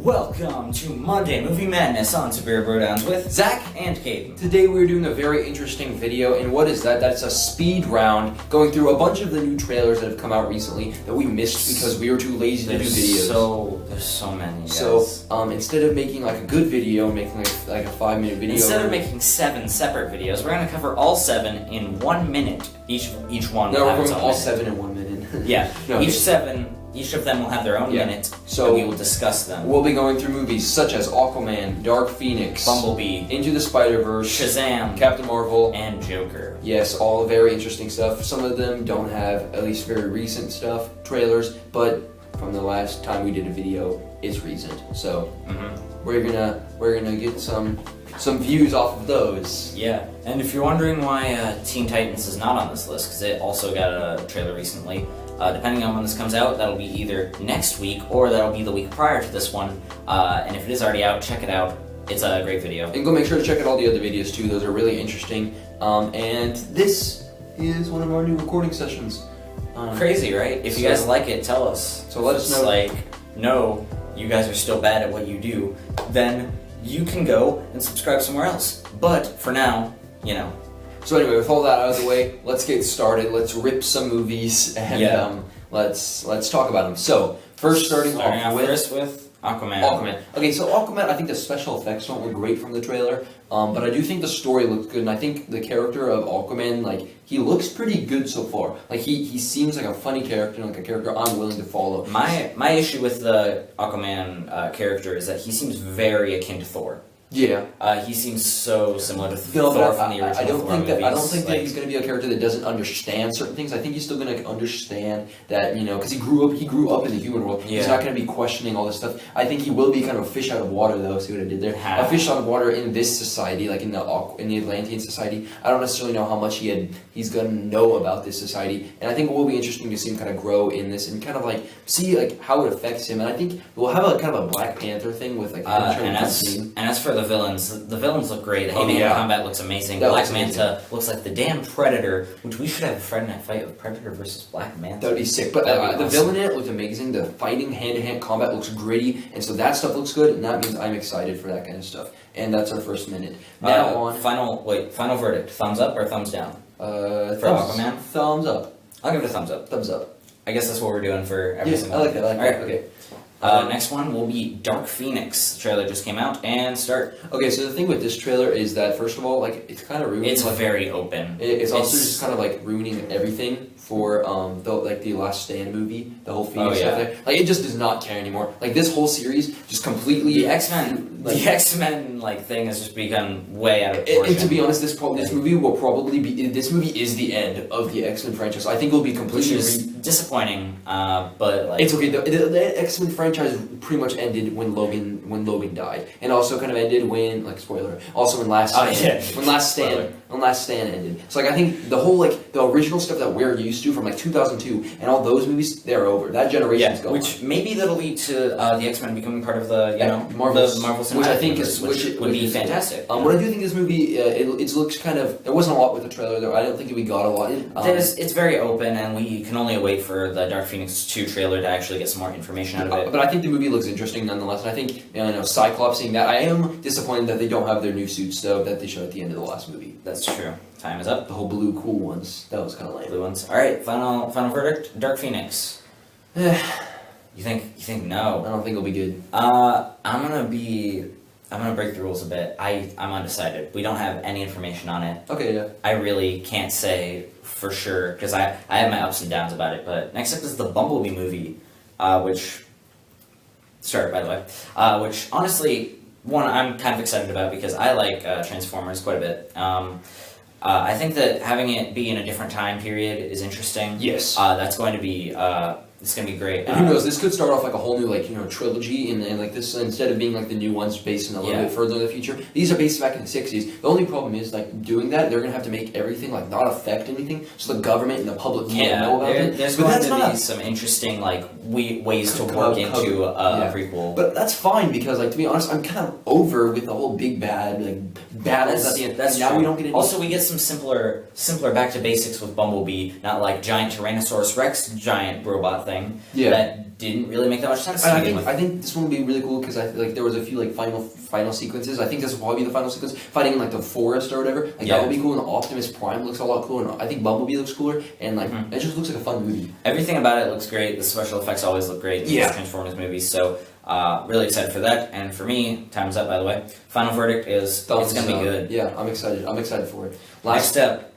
Welcome to Monday Movie Madness on Superior Brodowns with Zach and Caden. Today we're doing a very interesting video, and what is that? That's a speed round going through a bunch of the new trailers that have come out recently that we missed because we were too lazy to do videos. There's so many, guys. So, instead of making like a good video, making like a 5-minute video. Instead of making 7 separate videos, we're going to cover all 7 in 1 minute. Each one will have its own all minute. 7 in 1 minute. Yeah, each of them will have their own minute, so we will discuss them. We'll be going through movies such as Aquaman, Dark Phoenix, Bumblebee, Into the SpiderVerse, Shazam, Captain Marvel, and Joker. Yes, all very interesting stuff. Some of them don't have, at least very recent stuff, trailers, but from the last time we did a video, it's recent. So we're gonna get some views off of those. Yeah, and if you're wondering why Teen Titans is not on this list, because it also got a trailer recently, depending on when this comes out, that'll be either next week or that'll be the week prior to this one. And if it is already out, check it out. It's a great video. And go make sure to check out all the other videos too. Those are really interesting. And this is one of our new recording sessions. Crazy, right? If you guys like it, tell us. So let us know. Like, no, you guys are still bad at what you do, then you can go and subscribe somewhere else. But for now, you know. So anyway, with all that out of the way, let's get started. Let's rip some movies and let's talk about them. So first, starting off with Aquaman. Okay, so Aquaman, I think the special effects don't look great from the trailer, but I do think the story looks good, and I think the character of Aquaman, like, he looks pretty good so far. Like, he seems like a funny character, like a character I'm willing to follow. My issue with the Aquaman character is that he seems very akin to Thor. Yeah. He seems so similar to Thor from the original Thor movies. I don't think that he's going to be a character that doesn't understand certain things. I think he's still going to understand that, you know, because he grew up in the human world. Yeah. He's not going to be questioning all this stuff. I think he will be kind of a fish out of water, though. See what I did there? A fish out of water in this society, like in the Atlantean society. I don't necessarily know how much he's going to know about this society, and I think it will be interesting to see him kind of grow in this and kind of like see like how it affects him. And I think we'll have a kind of a Black Panther thing with like and as for the villains look great. Hand-to-hand combat looks amazing. Black Manta looks like the damn Predator, which we should have a Friday Night Fight with Predator versus Black Manta. That would be sick. But the villain in it looked amazing. The fighting hand-to-hand combat looks gritty, and so that stuff looks good, and that means I'm excited for that kind of stuff. And that's our first minute. Now final verdict: thumbs up or thumbs down? For Aquaman, thumbs up. I'll give it a thumbs up. Thumbs up. I guess that's what we're doing for every single. I like that. Alright, okay. Next one will be Dark Phoenix. The trailer just came out, and start. Okay, so the thing with this trailer is that, first of all, like, it's kind of ruining. It's very open. It's also just kind of like ruining everything for the Last Stand movie, the whole Phoenix stuff there. Like, it just does not care anymore. Like, this whole series just completely the X-Men like thing has just become way out of proportion. And to be honest, this movie will probably be is the end of the X-Men franchise. I think it will be completely disappointing, but like it's okay. The X-Men franchise pretty much ended when Logan died, and also kind of ended when, like, spoiler, also when Last Stand ended. So like I think the whole like the original stuff that we're used to from like 2002 and all those movies, they're over. That generation is gone. Which maybe that'll lead to the X-Men becoming part of the Marvel Cinematic which I think which would be fantastic. What I do think this movie it looks kind of, there wasn't a lot with the trailer though. I don't think we got a lot. It's very open, and we can only wait for the Dark Phoenix 2 trailer to actually get some more information out of it. But I think the movie looks interesting nonetheless, and I think Cyclops, seeing that, I am disappointed that they don't have their new suits though that they showed at the end of the last movie. That's true. Time is up. The whole blue cool ones, that was kind of lame. Blue ones. All right, final verdict. Dark Phoenix. You think no? I don't think it'll be good. I'm gonna break the rules a bit. I'm undecided. We don't have any information on it. Okay, yeah. I really can't say for sure because I have my ups and downs about it. But next up is the Bumblebee movie, which honestly, one I'm kind of excited about because I like Transformers quite a bit. I think that having it be in a different time period is interesting. Yes. That's going to be it's going to be great. And who knows, this could start off like a whole new trilogy, and like this, instead of being like the new ones based in a little bit further in the future, these are based back in the 60s. The only problem is, like, doing that, they're going to have to make everything like not affect anything, so the government and the public can't know about it. There's going to be some interesting like ways to work into a prequel. But that's fine because, like, to be honest, I'm kind of over with the whole big bad battles at the end. That's now true. We don't get into also, we get some simpler back to basics with Bumblebee, not like giant Tyrannosaurus Rex giant robot thing. thing Yeah. that didn't really make that much sense to I begin think with. I think this one would be really cool because there was a few like final sequences. I think this will probably be the final sequence, fighting in like the forest or whatever. Like that would be cool. And Optimus Prime looks a lot cooler, and I think Bumblebee looks cooler. And like it just looks like a fun movie. Everything about it looks great. The special effects always look great in these Transformers movies. So really excited for that. And for me, time's up by the way. Final verdict is it's gonna be good. Yeah, I'm excited. I'm excited for it. Next up.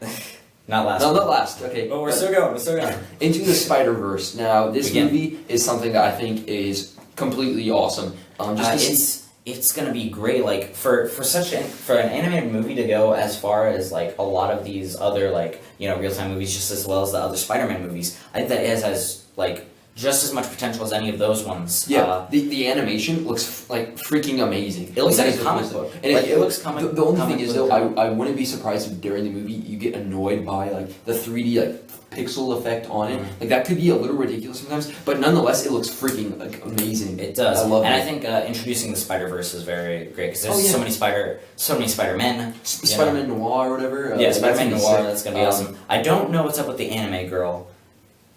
Not last. No, not last. Okay. But we're still going. We're still going. Into the SpiderVerse. Now, this movie is something that I think is completely awesome. It's gonna be great. Like for an animated movie to go as far as like a lot of these other like real time movies, just as well as the other Spider-Man movies. I think that it has like just as much potential as any of those ones. Yeah, the animation looks like freaking amazing. It looks like a comic book. And like, it looks comic. The only thing is though, I wouldn't be surprised if during the movie you get annoyed by like the 3D like pixel effect on it. Like that could be a little ridiculous sometimes, but nonetheless it looks freaking like amazing. It does. I love it. And I think introducing the SpiderVerse is very great because there's so many Spider-Men. Spider-Man Noir or whatever. Yeah, Spider-Man Noir. That's gonna be awesome. I don't know what's up with the anime girl.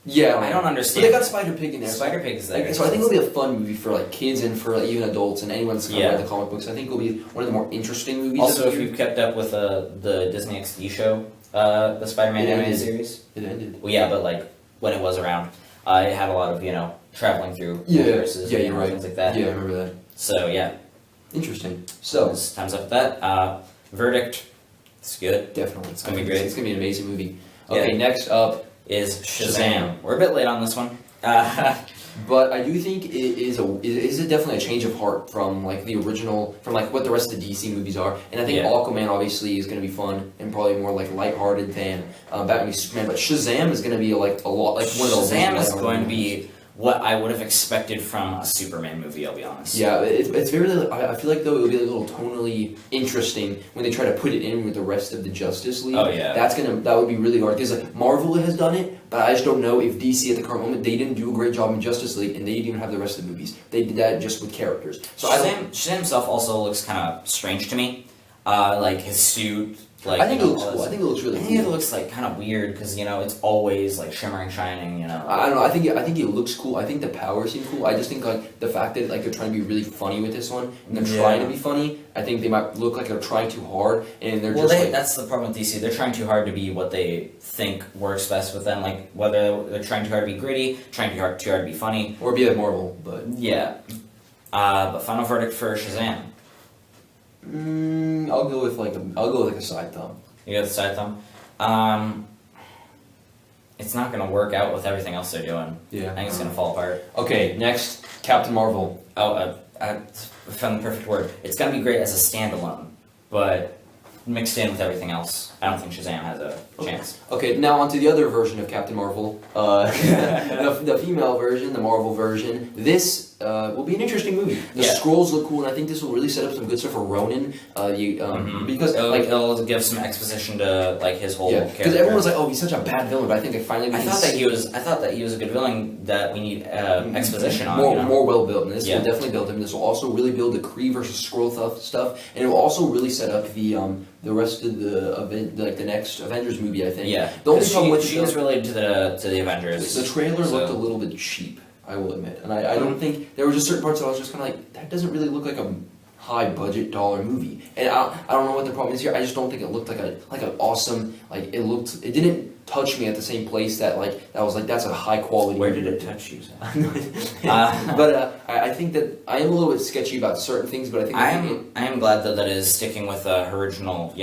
Yeah, I don't understand. But they got Spider-Pig in there. Spider-Pig is there. So I think it'll be a fun movie for like kids and for like, even adults and anyone that's kind of read the comic books. I think it'll be one of the more interesting movies. Also, if you've kept up with the Disney XD show, the Spider-Man animated series. It ended. Well, yeah, but like when it was around, it had a lot of traveling through universes and things like that. Yeah, I remember that. So yeah, interesting. So time's up with that. Verdict. It's good. Definitely, it's gonna be great. It's gonna be an amazing movie. Okay, next up is Shazam. We're a bit late on this one. But I do think it is definitely a change of heart from like the original, from like what the rest of the DC movies are. And I think Aquaman obviously is going to be fun and probably more like lighthearted than Batman v Superman. But Shazam is going to be like a lot like one of those. Shazam is going to be what I would have expected from a Superman movie, I'll be honest. Yeah, it's very. I feel like though it will be a little tonally interesting when they try to put it in with the rest of the Justice League. Oh yeah, that would be really hard because like Marvel has done it, but I just don't know if DC at the current moment they didn't do a great job in Justice League and they didn't even have the rest of the movies. They did that just with characters. So Shazam himself also looks kind of strange to me, like his suit. Like, I think it looks cool. I think it looks really cool. I think it looks like kind of weird because it's always like shimmering, shining. I don't know. I think it looks cool. I think the powers seem cool. I just think like the fact that like they're trying to be really funny with this one and they're trying to be funny. I think they might look like they're trying too hard and they're that's the problem with DC. They're trying too hard to be what they think works best with them. Like whether they're trying too hard to be gritty, trying too hard to be funny, or be like Marvel. But yeah. But final verdict for Shazam. I'll go with a side thumb. You go with the side thumb. It's not gonna work out with everything else they're doing. Yeah, I think it's gonna fall apart. Okay, next, Captain Marvel. I found the perfect word. It's gonna be great as a standalone, but mixed in with everything else, I don't think Shazam has a chance. Okay, now onto the other version of Captain Marvel, the female version, the Marvel version. This will be an interesting movie. The scrolls look cool, and I think this will really set up some good stuff for Ronan. Because it'll give some exposition to like his whole character. Because everyone's like, "Oh, he's such a bad villain," but I think finally. I thought that he was a good villain that we need exposition on. More well built, and this will definitely build him. This will also really build the Kree versus Skrull stuff, and it will also really set up the rest of the next Avengers movie. I think. Yeah. The only problem with she is related to the Avengers. The trailer looked a little bit cheap, I will admit, and I don't think there were just certain parts that I was just kind of like, that doesn't really look like a high budget dollar movie, and I don't know what the problem is here. I just don't think it looked like an awesome it didn't touch me at the same place that was that's a high quality. Where did it touch you? But I think that I am a little bit sketchy about certain things, but I think I am glad that is sticking with her original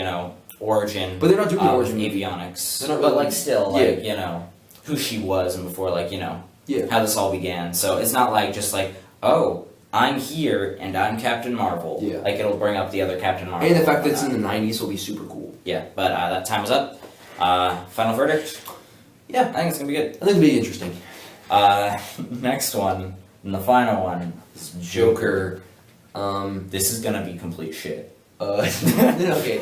origin. But they're not doing the origin avionics. They're not but really, still who she was and before how this all began. So it's not just oh, I'm here and I'm Captain Marvel. Yeah. It'll bring up the other Captain Marvel. And the fact that it's in the 90s will be super cool. Yeah, but that time is up. Final verdict? Yeah, I think it's going to be good. I think it'll be interesting. Next one, and the final one, is Joker. This is going to be complete shit. Okay.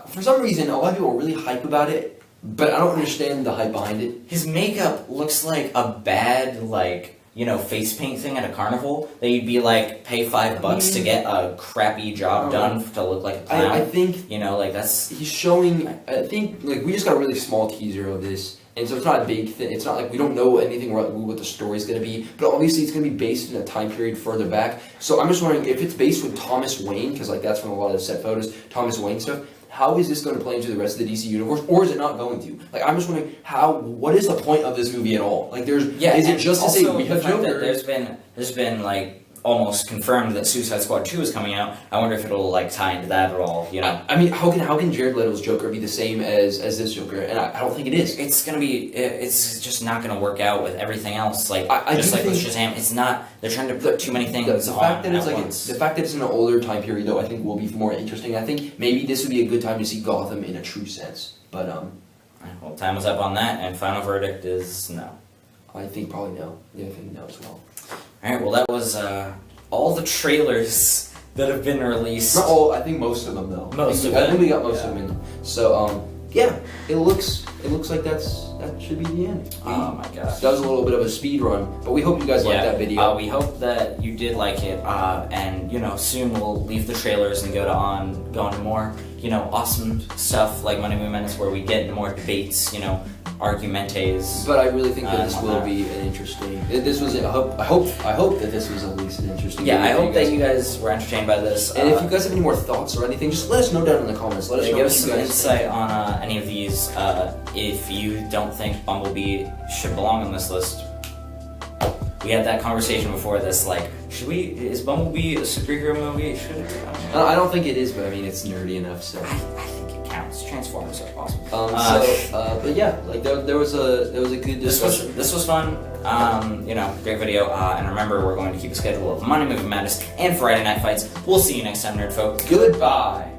For some reason, a lot of people are really hype about it, but I don't understand the hype behind it. His makeup looks like a bad, face paint thing at a carnival that you'd be pay $5 to get a crappy job done to look like a clown. I think that's he's showing. I think we just got a really small teaser of this, And so it's not a big thing. It's not like we don't know anything what the story's going to be. But obviously it's going to be based in a time period further back. So I'm just wondering if it's based with Thomas Wayne, because like that's from a lot of the set photos, Thomas Wayne stuff. How is this going to play into the rest of the DC universe, or is it not going to? Like, I'm just wondering what is the point of this movie at all? Like, is it just to say we have Joker? There's been like almost confirmed that Suicide Squad 2 is coming out. I wonder if it'll like tie into that at all, you know? I mean, how can Jared Leto's Joker be the same as this Joker? And I don't think it is. It's just not gonna work out with everything else. Like just like with Shazam, it's not. They're trying to put too many things the fact that it's at like once. the fact that it's in an older time period, though, I think will be more interesting. I think maybe this would be a good time to see Gotham in a true sense. But well, time was up on that, and final verdict is no. I think probably no. Yeah, I think no as well. All right. Well, that was all the trailers that have been released. Not all. I think most of them though. I think we got most of them in. So yeah, it looks like that should be the end. Oh my gosh. That was a little bit of a speed run, but we hope you guys liked that video. We hope that you did like it, and you know, soon we'll leave the trailers and go on to more, you know, awesome stuff like Monday Movie Menace, where we get into more debates, you know, argumentes. But I really think that this will be an interesting. I hope that this was at least an interesting. Yeah, I hope that you guys were entertained by this. And if you guys have any more thoughts or anything, just let us know down in the comments. Let us know. Give us some insight on any of these. If you don't think Bumblebee should belong on this list, we had that conversation before this. Like, is Bumblebee a superhero movie? Should it? I don't think it is, but I mean, it's nerdy enough, so. I think it counts. Transformers are awesome. But yeah, like there was a good discussion. This was fun. You know, great video. And remember, we're going to keep a schedule of Monday Movie Madness and Friday Night Fights. We'll see you next time, nerd folk. Goodbye.